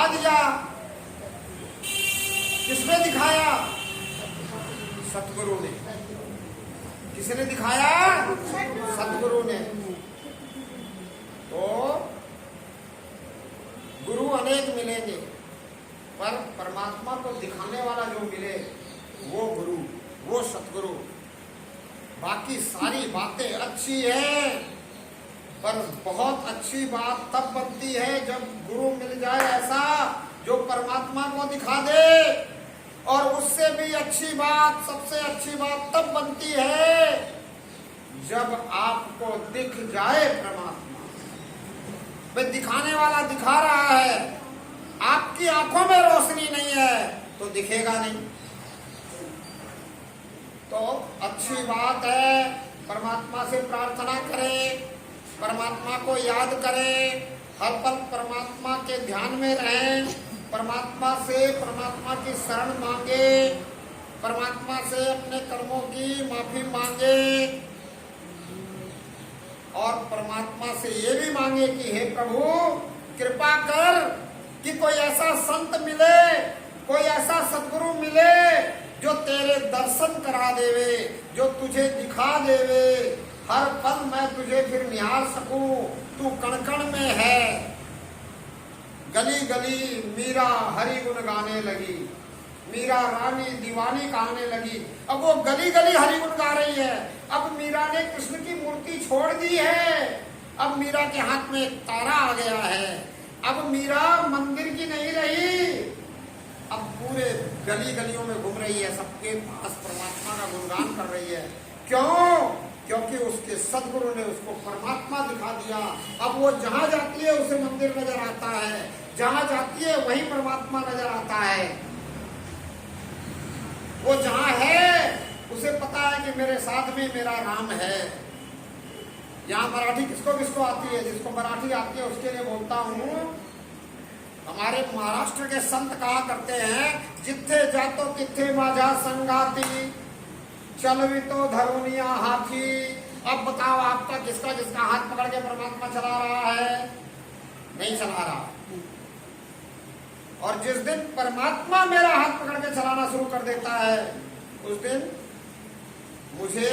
दिखा दिया। किसने दिखाया? सतगुरु ने। किसने दिखाया? सतगुरु ने। तो गुरु अनेक मिलेंगे, पर परमात्मा को दिखाने वाला जो मिले वो गुरु, वो सतगुरु। बाकी सारी बातें अच्छी है, पर बहुत अच्छी बात तब बनती है जब गुरु मिल जाए ऐसा जो परमात्मा को दिखा दे। और उससे भी अच्छी बात, सबसे अच्छी बात तब बनती है जब आपको दिख जाए परमात्मा। वे दिखाने वाला दिखा रहा है, आपकी आंखों में रोशनी नहीं है तो दिखेगा नहीं। तो अच्छी बात है, परमात्मा से प्रार्थना करें, परमात्मा को याद करें, हर पल परमात्मा के ध्यान में रहें, परमात्मा से परमात्मा की शरण मांगे, परमात्मा से अपने कर्मों की माफी मांगे, और परमात्मा से ये भी मांगे कि हे प्रभु कृपा कर कि कोई ऐसा संत मिले, कोई ऐसा सद्गुरु मिले जो तेरे दर्शन करा देवे, जो तुझे दिखा देवे, हर पल मैं तुझे फिर निहार सकूं, तू कण कण में है। गली गली मीरा हरि गुण गाने लगी, मीरा रानी दीवानी कहने लगी। अब वो गली गली हरि गुण गा रही है। अब मीरा ने कृष्ण की मूर्ति छोड़ दी है, अब मीरा के हाथ में एक तारा आ गया है। अब मीरा मंदिर की नहीं रही, अब पूरे गली गलियों में घूम रही है, सबके पास परमात्मा का गुणगान कर रही है। क्यों? क्योंकि उसके सद्गुरु ने उसको परमात्मा दिखा दिया। अब वो जहां जाती है उसे मंदिर नजर आता है, जहां जाती है वही परमात्मा नजर आता है। वो जहां है उसे पता है कि मेरे साथ में मेरा राम है। यहाँ मराठी किसको किसको आती है? जिसको मराठी आती है उसके लिए बोलता हूँ। हमारे महाराष्ट्र के संत कहा करते हैं, जिथे जातो तिथे माझा संगाती, चलवी तो धरुनिया हाथी। अब बताओ आपका किसका किसका हाथ पकड़ के परमात्मा चला रहा है? नहीं चला रहा। और जिस दिन परमात्मा मेरा हाथ पकड़ के चलाना शुरू कर देता है, उस दिन मुझे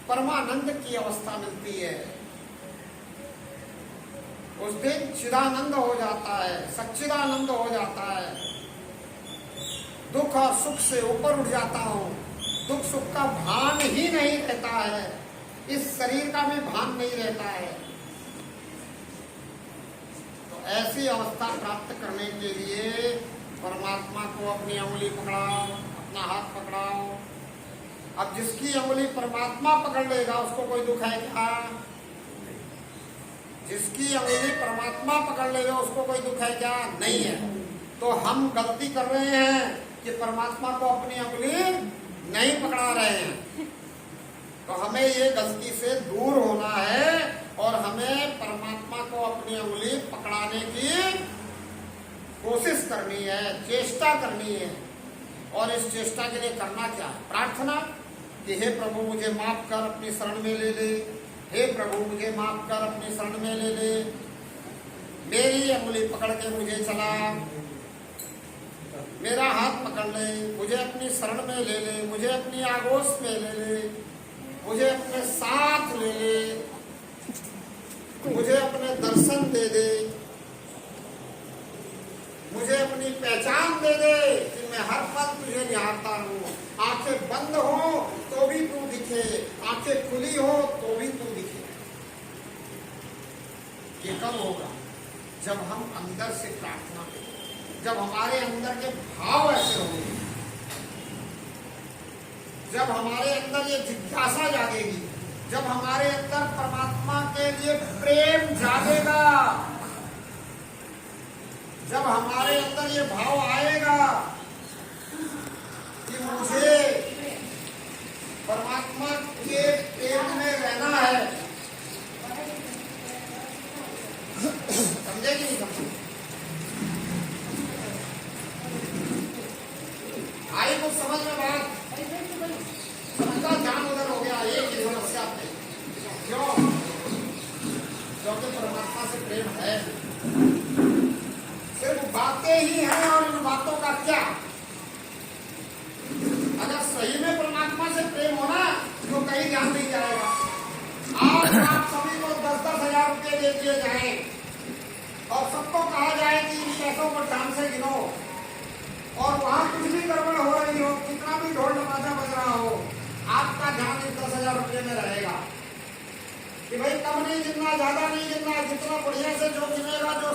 परमानंद की अवस्था मिलती है। उस दिन चिदानंद हो जाता है, सच्चिदानंद हो जाता है। दुख और सुख से ऊपर उठ जाता हूँ, दुख सुख का भान ही नहीं रहता है, इस शरीर का भी भान नहीं रहता है। तो ऐसी अवस्था प्राप्त करने के लिए परमात्मा को अपनी उंगली पकड़ाओ, अपना हाथ पकड़ाओ। अब जिसकी उंगली परमात्मा पकड़ लेगा उसको कोई दुख है क्या? जिसकी उंगली परमात्मा पकड़ लेगा उसको कोई दुख है क्या? नहीं है। तो हम गलती कर रहे हैं कि परमात्मा को अपनी उंगली नहीं पकड़ा रहे हैं। तो हमें ये गलती से दूर होना है और हमें परमात्मा को अपनी उंगली पकड़ाने की कोशिश करनी है, चेष्टा करनी है। और इस चेष्टा के लिए करना क्या है? प्रार्थना कि हे प्रभु मुझे माफ कर, अपनी शरण में ले ले। हे प्रभु मुझे माफ कर, अपनी शरण में ले ले। मेरी उंगली पकड़ के मुझे चला, मेरा हाथ पकड़ ले, मुझे अपनी शरण में ले ले, मुझे अपनी आगोश में ले ले, मुझे अपने साथ ले ले, मुझे अपने दर्शन दे दे, मुझे अपनी पहचान दे दे कि मैं हर पल तुझे निहारता हूँ। आंखें बंद हो तो भी तू दिखे, आंखें खुली हो तो भी तू दिखे। ये कब होगा? जब हम अंदर से प्रार्थना करें, जब हमारे अंदर के भाव ऐसे होंगे, जब हमारे अंदर ये जिज्ञासा जागेगी, जब हमारे अंदर परमात्मा के लिए प्रेम जागेगा, जब हमारे अंदर ये भाव आएगा कि मुझे परमात्मा के प्रेम में रहना है। समझे कि नहीं समझे? आई कुछ समझ में बात? सबका ध्यान उधर हो गया, ये की समस्या है। क्यों? क्योंकि परमात्मा से प्रेम है। सिर्फ बात बातें ही हैं और इन बातों का क्या। अगर सही में परमात्मा से प्रेम होना तो कहीं ध्यान नहीं जाएगा। आज आप सभी को 10-10 हजार रुपये दे दिए जाए और सबको कहा जाए कि इन पैसों को ध्यान से गिनो, और वहां कुछ भी गड़बड़ हो रही हो, कितना भी ढोल नमाजा बज रहा हो, आपका ध्यान इस 10,000 रुपये में रहेगा कि भाई कम नहीं गिनना, ज्यादा नहीं गिनना, जितना बढ़िया से जो गिनेगा, जो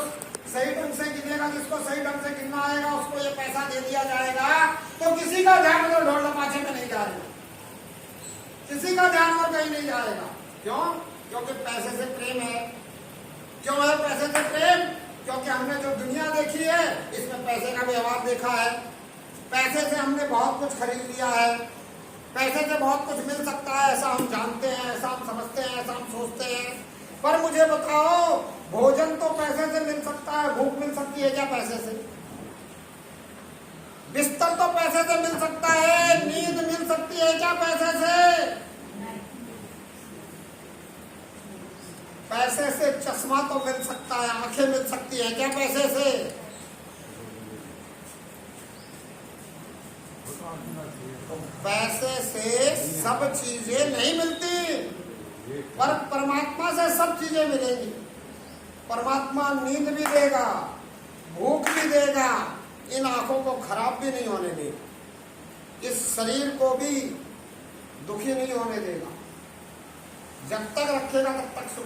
सही ढंग से गिनेगा, जिसको सही ढंग से गिनना आएगा उसको ये पैसा दे दिया जाएगा। तो किसी का ध्यान तो ढोल नमाजे में नहीं जाएगा, किसी का ध्यान और कहीं नहीं जाएगा। क्यों? क्योंकि पैसे से प्रेम है। क्यों है पैसे से प्रेम? क्योंकि हमने जो दुनिया देखी है इसमें पैसे का व्यवहार देखा है। पैसे से हमने बहुत कुछ खरीद लिया है, पैसे से बहुत कुछ मिल सकता है, ऐसा हम जानते हैं, ऐसा हम समझते हैं, ऐसा हम सोचते हैं। पर मुझे बताओ, भोजन तो पैसे से मिल सकता है, भूख मिल सकती है क्या पैसे से? बिस्तर तो पैसे से मिल सकता है, नींद मिल सकती है क्या पैसे से? पैसे से चश्मा तो मिल सकता है, आंखें मिल सकती है क्या पैसे से? तो पैसे से सब चीजें नहीं मिलती, पर परमात्मा से सब चीजें मिलेंगी। परमात्मा नींद भी देगा, भूख भी देगा, इन आंखों को खराब भी नहीं होने देगा, इस शरीर को भी दुखी नहीं होने देगा। जब तक रखेगा तब तक सुखी